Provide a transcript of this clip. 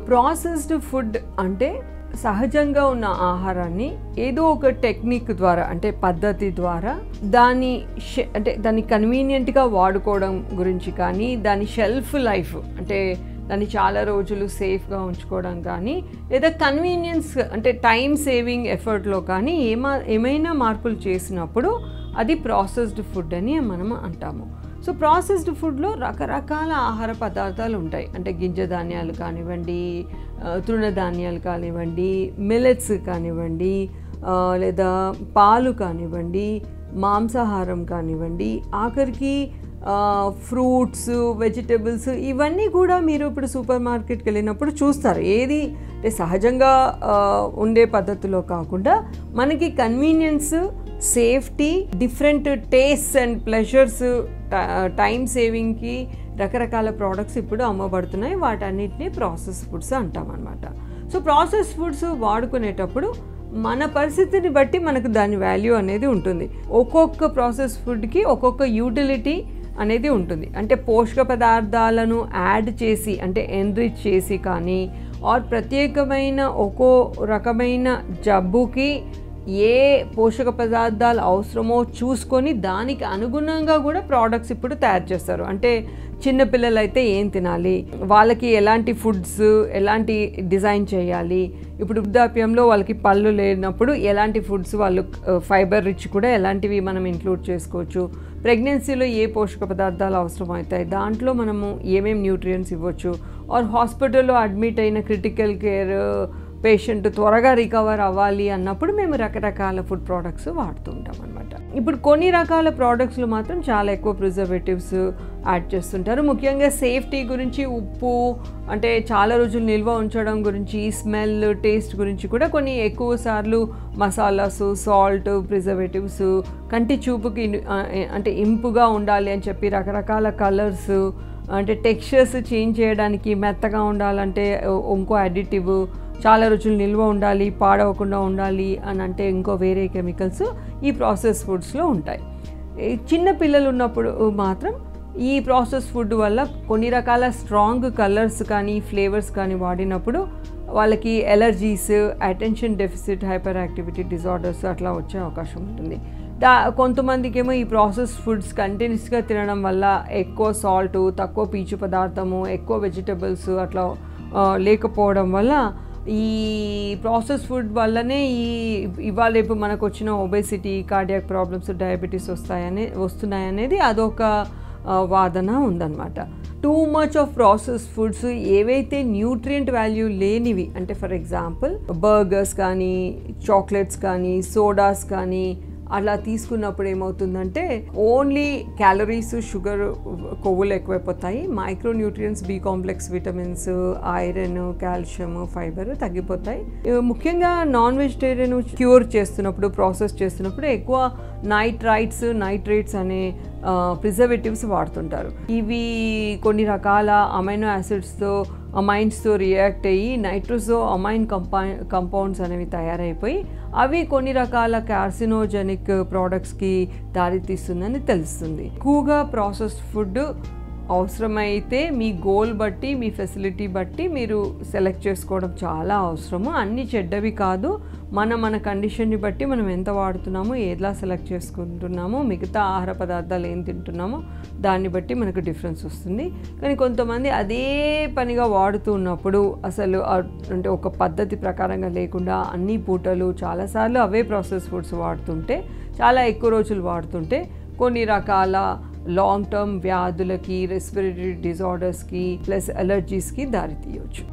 Processed food అంటే సహజంగా ఉన్న ఆహారాన్ని ఏదో ఒక టెక్నిక్ ద్వారా అంటే పద్ధతి ద్వారా దాన్ని కన్వీనియంట్గా వాడుకోవడం గురించి కానీ దాని షెల్ఫ్ లైఫ్ అంటే దాన్ని చాలా రోజులు సేఫ్గా ఉంచుకోవడం కానీ లేదా కన్వీనియన్స్ అంటే టైం సేవింగ్ ఎఫర్ట్లో కానీ ఏమైనా మార్పులు చేసినప్పుడు అది ప్రాసెస్డ్ ఫుడ్ అని మనం అంటాము. సో ప్రాసెస్డ్ ఫుడ్లో రకరకాల ఆహార పదార్థాలు ఉంటాయి. అంటే గింజ ధాన్యాలు కానివ్వండి, తృణధాన్యాలు కానివ్వండి, మిల్లెట్స్ కానివ్వండి, లేదా పాలు కానివ్వండి, మాంసాహారం కానివ్వండి, ఆఖరికి ఫ్రూట్స్, వెజిటబుల్స్ ఇవన్నీ కూడా మీరు ఇప్పుడు సూపర్ మార్కెట్కి వెళ్ళినప్పుడు చూస్తారు. ఏది అంటే సహజంగా ఉండే పద్ధతిలో కాకుండా మనకి convenience, safety, different tastes and pleasures, time సేవింగ్కి రకరకాల ప్రోడక్ట్స్ ఇప్పుడు అమ్మబడుతున్నాయి. వాటన్నిటిని ప్రాసెస్ ఫుడ్స్ అంటామన్నమాట. సో ప్రాసెస్ ఫుడ్స్ వాడుకునేటప్పుడు మన పరిస్థితిని బట్టి మనకు దాని వాల్యూ అనేది ఉంటుంది. ఒక్కొక్క ప్రాసెస్ ఫుడ్కి ఒక్కొక్క యూటిలిటీ అనేది ఉంటుంది. అంటే పోషక పదార్థాలను యాడ్ చేసి అంటే ఎన్రిచ్ చేసి కానీ ఆర్ ప్రత్యేకమైన ఒక్కో రకమైన జబ్బుకి ఏ పోషక పదార్థాలు అవసరమో చూసుకొని దానికి అనుగుణంగా కూడా ప్రోడక్ట్స్ ఇప్పుడు తయారు చేస్తారు. అంటే చిన్నపిల్లలు అయితే ఏం తినాలి, వాళ్ళకి ఎలాంటి ఫుడ్స్ ఎలాంటి డిజైన్ చేయాలి, ఇప్పుడు వృద్ధాప్యంలో వాళ్ళకి పళ్ళు లేనప్పుడు ఎలాంటి ఫుడ్స్ వాళ్ళు ఫైబర్ రిచ్ కూడా ఎలాంటివి మనం ఇంక్లూడ్ చేసుకోవచ్చు, ప్రెగ్నెన్సీలో ఏ పోషక పదార్థాలు అవసరం అవుతాయి, దాంట్లో మనము ఏమేమి న్యూట్రియంట్స్ ఇవ్వచ్చు, ఆర్ హాస్పిటల్లో అడ్మిట్ అయిన క్రిటికల్ కేర్ పేషెంట్ త్వరగా రికవర్ అవ్వాలి అన్నప్పుడు మేము రకరకాల ఫుడ్ ప్రోడక్ట్స్ వాడుతూ ఉంటాం అనమాట. ఇప్పుడు కొన్ని రకాల ప్రోడక్ట్స్లో మాత్రం చాలా ఎక్కువ ప్రిజర్వేటివ్స్ యాడ్ చేస్తుంటారు. ముఖ్యంగా సేఫ్టీ గురించి, ఉప్పు అంటే చాలా రోజులు నిల్వ ఉంచడం గురించి, స్మెల్, టేస్ట్ గురించి కూడా కొన్ని ఎక్కువ సార్లు మసాలాస్, సాల్ట్, ప్రిజర్వేటివ్స్ కంటి చూపుకి అంటే ఇంపుగా ఉండాలి అని చెప్పి రకరకాల కలర్స్ అంటే టెక్స్చర్స్ చేంజ్ చేయడానికి, మెత్తగా ఉండాలంటే ఇంకో అడిటివ్, చాలా రోజులు నిల్వ ఉండాలి, పాడవకుండా ఉండాలి అని అంటే ఇంకో వేరే కెమికల్స్ ఈ ప్రాసెస్ ఫుడ్స్లో ఉంటాయి. చిన్న పిల్లలు ఉన్నప్పుడు మాత్రం ఈ ప్రాసెస్ ఫుడ్ వల్ల కొన్ని రకాల స్ట్రాంగ్ కలర్స్ కానీ ఫ్లేవర్స్ కానీ వాడినప్పుడు వాళ్ళకి allergies, attention deficit hyper activity disorders అట్లా వచ్చే అవకాశం ఉంటుంది. కొంతమందికి ఏమో ఈ ప్రాసెస్ ఫుడ్స్ కంటిన్యూస్గా తినడం వల్ల ఎక్కువ సాల్ట్, తక్కువ పీచు పదార్థము, ఎక్కువ వెజిటబుల్స్ అట్లా లేకపోవడం వల్ల ఈ ప్రాసెస్ ఫుడ్ వల్లనే ఇవాళ రేపు మనకు వచ్చిన ఒబేసిటీ, కార్డియాక్ ప్రాబ్లమ్స్, డయాబెటీస్ వస్తున్నాయనేది అదొక వాదన ఉందన్నమాట. Too much of process foods ఏవైతే న్యూట్రియంట్ వాల్యూ లేనివి అంటే ఫర్ ఎగ్జాంపుల్ బర్గర్స్ కానీ, చాక్లెట్స్ కానీ, సోడాస్ కానీ అలా తీసుకున్నప్పుడు ఏమవుతుందంటే ఓన్లీ క్యాలరీస్, షుగర్, కొవ్వులు ఎక్కువైపోతాయి. Micro nutrients, B complex vitamins, iron, calcium, fibre తగ్గిపోతాయి. ముఖ్యంగా నాన్ వెజిటేరియన్ క్యూర్ చేస్తున్నప్పుడు, ప్రాసెస్ చేస్తున్నప్పుడు ఎక్కువ నైట్రేట్స్ అనే ప్రిజర్వేటివ్స్ వాడుతుంటారు. ఇవి కొన్ని రకాల అమైనో యాసిడ్స్తో, అమైన్స్తో రియాక్ట్ అయ్యి నైట్రోజో అమైన్ కంపౌండ్స్ అనేవి తయారైపోయి అవి కొన్ని రకాల కార్సినోజెనిక్ ప్రోడక్ట్స్కి దారితీస్తుందని తెలుస్తుంది. ఎక్కువగా ప్రాసెస్డ్ ఫుడ్ అవసరమైతే మీ గోల్ బట్టి, మీ ఫెసిలిటీ బట్టి మీరు సెలెక్ట్ చేసుకోవడం చాలా అవసరము. అన్నీ చెడ్డవి కాదు. మన కండిషన్ని బట్టి మనం ఎంత వాడుతున్నామో, ఎలా సెలెక్ట్ చేసుకుంటున్నామో, మిగతా ఆహార పదార్థాలు ఏం తింటున్నామో దాన్ని బట్టి మనకు డిఫరెన్స్ వస్తుంది. కానీ కొంతమంది అదే పనిగా వాడుతూ ఉన్నప్పుడు అసలు అంటే ఒక పద్ధతి ప్రకారంగా లేకుండా అన్ని పూటలు చాలాసార్లు అవే ప్రాసెస్ ఫుడ్స్ వాడుతుంటే, చాలా ఎక్కువ రోజులు వాడుతుంటే కొన్ని రకాల లాంగ్ టర్మ్ వ్యాధులకి, రెస్పిరేటరీ డిజార్డర్స్కి ప్లస్ అలర్జీస్కి దారితీయవచ్చు.